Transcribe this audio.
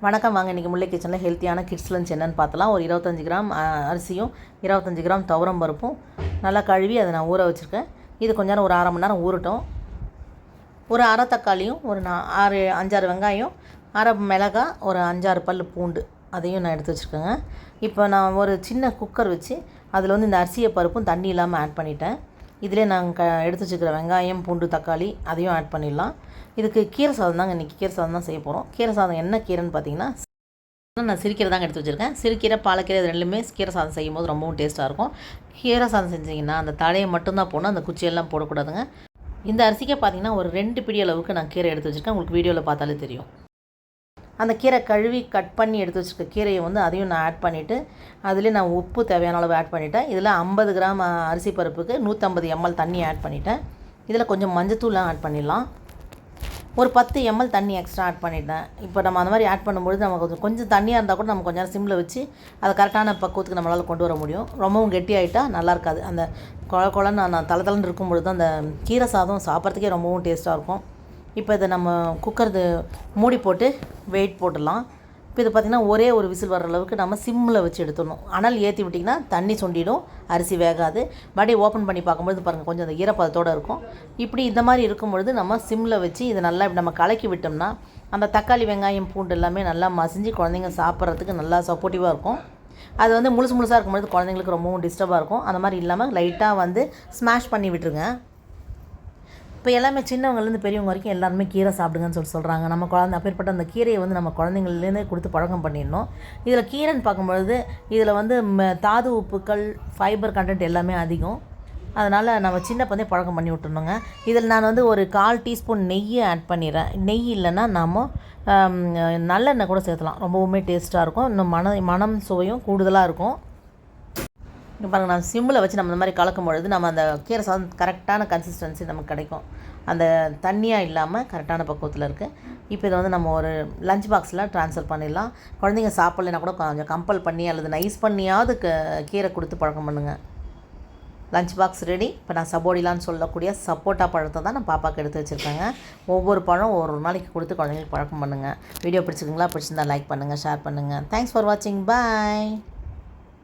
வணக்கம். வாங்க இன்றைக்கி முல்லை கிச்சனில் ஹெல்த்தியான கிட்ஸ் லஞ்ச் என்னென்னு பார்த்தலாம். ஒரு 25 கிராம் அரிசியும் 25 கிராம் துவரம் பருப்பும் நல்லா கழுவி அதை நான் ஊற வச்சுருக்கேன். இது கொஞ்ச நேரம் ஒரு அரை மணி நேரம் ஊறட்டும். ஒரு அரை தக்காளியும் ஒரு 5-6 வெங்காயம், அரை மிளகாய், ஒரு 5-6 பல் பூண்டு அதையும் நான் எடுத்து வச்சுருக்கேங்க. இப்போ நான் ஒரு சின்ன குக்கர் வச்சு அதில் வந்து இந்த அரிசியை பருப்பும் தண்ணி இல்லாமல் ஆட் பண்ணிட்டேன். இதிலே நாங்கள் எடுத்து வச்சுக்கிற வெங்காயம், பூண்டு, தக்காளி அதையும் ஆட் பண்ணிடலாம். இதுக்கு கீரை சாதம் தாங்க இன்றைக்கி கீரை சாதம் தான் செய்ய போகிறோம். கீரை சாதம் என்ன கீரைன்னு பார்த்தீங்கன்னா, நான் சிறுக்கீரை தாங்க எடுத்து வச்சுருக்கேன். சிறுக்கீரை, பாலக்கீரை இது ரெண்டுமே கீரை சாதம் செய்யும் போது ரொம்பவும் டேஸ்ட்டாக இருக்கும். கீரை சாதம் செஞ்சிங்கன்னா அந்த தலையை மட்டும்தான் போடணும், அந்த குச்சியெல்லாம் போடக்கூடாதுங்க. இந்த அரிசிக்கே பார்த்தீங்கன்னா ஒரு 2 பிடி அளவுக்கு நான் கீரை எடுத்து வச்சுருக்கேன். உங்களுக்கு வீடியோவில் பார்த்தாலே தெரியும். அந்த கீரை கழுவி கட் பண்ணி எடுத்து வச்சுருக்க கீரையை வந்து அதையும் நான் ஆட் பண்ணிவிட்டு அதிலே நான் உப்பு தேவையான அளவு ஆட் பண்ணிவிட்டேன். இதில் 50 கிராம் அரிசி பருப்புக்கு 150 ml தண்ணி ஆட் பண்ணிவிட்டேன். இதில் கொஞ்சம் மஞ்சத்தூள்லாம் ஆட் பண்ணிடலாம். ஒரு 10 ml தண்ணி எக்ஸ்ட்ரா ஆட் பண்ணிட்டேன். இப்போ நம்ம அந்த மாதிரி ஆட் பண்ணும்பொழுது நமக்கு கொஞ்சம் தண்ணியாக இருந்தால் கூட நம்ம கொஞ்சம் நேரம் சிம்மில் வச்சு அதை கரெக்டான பக்குவத்துக்கு நம்மளால் கொண்டு வர முடியும். ரொம்பவும் கெட்டியாகிட்டால் நல்லா இருக்காது. அந்த குழன்னு நான் தளன்னு இருக்கும்பொழுது அந்த கீரை சாதம் சாப்பிட்றதுக்கே ரொம்பவும் டேஸ்ட்டாக இருக்கும். இப்போ இதை நம்ம குக்கர் மூடி போட்டு வெயிட் போட்டுடலாம். இப்போ இது பார்த்திங்கன்னா ஒரே ஒரு விசில் வர அளவுக்கு நம்ம சிம்மில் வச்சு எடுத்துடணும். அனல் ஏற்றி விட்டிங்கன்னா தண்ணி சுண்டிடும், அரிசி வேகாது. மறுபடியும் ஓப்பன் பண்ணி பார்க்கும்பொழுது பாருங்கள் கொஞ்சம் அந்த ஈரப்பதத்தோடு இருக்கும். இப்படி இந்த மாதிரி இருக்கும்பொழுது நம்ம சிம்மில் வச்சு இதை நல்லா இப்படி நம்ம கலக்கி விட்டோம்னா அந்த தக்காளி, வெங்காயம், பூண்டு எல்லாமே நல்லா மசிஞ்சு குழந்தைங்க சாப்பிட்றதுக்கு நல்லா சப்போர்ட்டிவாக இருக்கும். அது வந்து முழுசாக இருக்கும்பொழுது குழந்தைங்களுக்கு ரொம்பவும் டிஸ்டர்பாக இருக்கும். அந்த மாதிரி இல்லாமல் லைட்டாக வந்து ஸ்மாஷ் பண்ணி விட்டுருங்க. இப்போ எல்லாமே சின்னவங்கலேருந்து பெரியவங்க வரைக்கும் எல்லாருமே கீரை சாப்பிடுங்கன்னு சொல்கிறாங்க. நம்ம குழந்தை அப்பேற்பட்ட அந்த கீரையை வந்து நம்ம குழந்தைங்கள்லேருந்தே கொடுத்து பழக்கம் பண்ணிடணும். இதில் கீரைன்னு பார்க்கும்பொழுது இதில் வந்து தாது உப்புக்கள், ஃபைபர் கண்டென்ட் எல்லாமே அதிகம். அதனால் நம்ம சின்ன பந்தே பழக்கம் பண்ணி விட்டுருணுங்க. இதில் நான் வந்து ஒரு 1/4 டீஸ்பூன் நெய்யை ஆட் பண்ணிடுறேன். நெய் இல்லைன்னா நாம் நல்லெண்ணெய் கூட சேர்த்துலாம். ரொம்பவுமே டேஸ்ட்டாக இருக்கும். இன்னும் மனம் சுவையும் கூடுதலாக இருக்கும். இங்கே பாருங்கள், நான் சிம்மில் வச்சு நம்ம இந்த மாதிரி கலக்கும் பொழுது நம்ம அந்த கீரை சாதம் கரெக்டான கன்சிஸ்டன்சி நமக்கு கிடைக்கும். அந்த தண்ணியாக இல்லாமல் கரெக்டான பக்குவத்தில் இருக்குது. இப்போ இதை வந்து நம்ம ஒரு லஞ்ச் பாக்ஸில் ட்ரான்ஸ்ஃபர் பண்ணிடலாம். குழந்தைங்க சாப்பிட்லனா கூட கொஞ்சம் கம்பல் பண்ணி அல்லது நைஸ் பண்ணியாவது கீரை கொடுத்து பழக்கம் பண்ணுங்கள். Lunch box ready. இப்போ நான் சபோடிலான்னு சொல்லக்கூடிய சப்போட்டா பழத்தை தான் நான் பாப்பாவுக்கு எடுத்து வச்சுருக்கேங்க. ஒவ்வொரு பழம் ஒரு நாளைக்கு கொடுத்து குழந்தைங்களுக்கு பழக்கம் பண்ணுங்கள். வீடியோ பிடிச்சிருக்குங்களா? பிடிச்சிருந்தா லைக் பண்ணுங்கள், ஷேர் பண்ணுங்கள். தேங்க்ஸ் ஃபார் வாட்சிங். பாய்.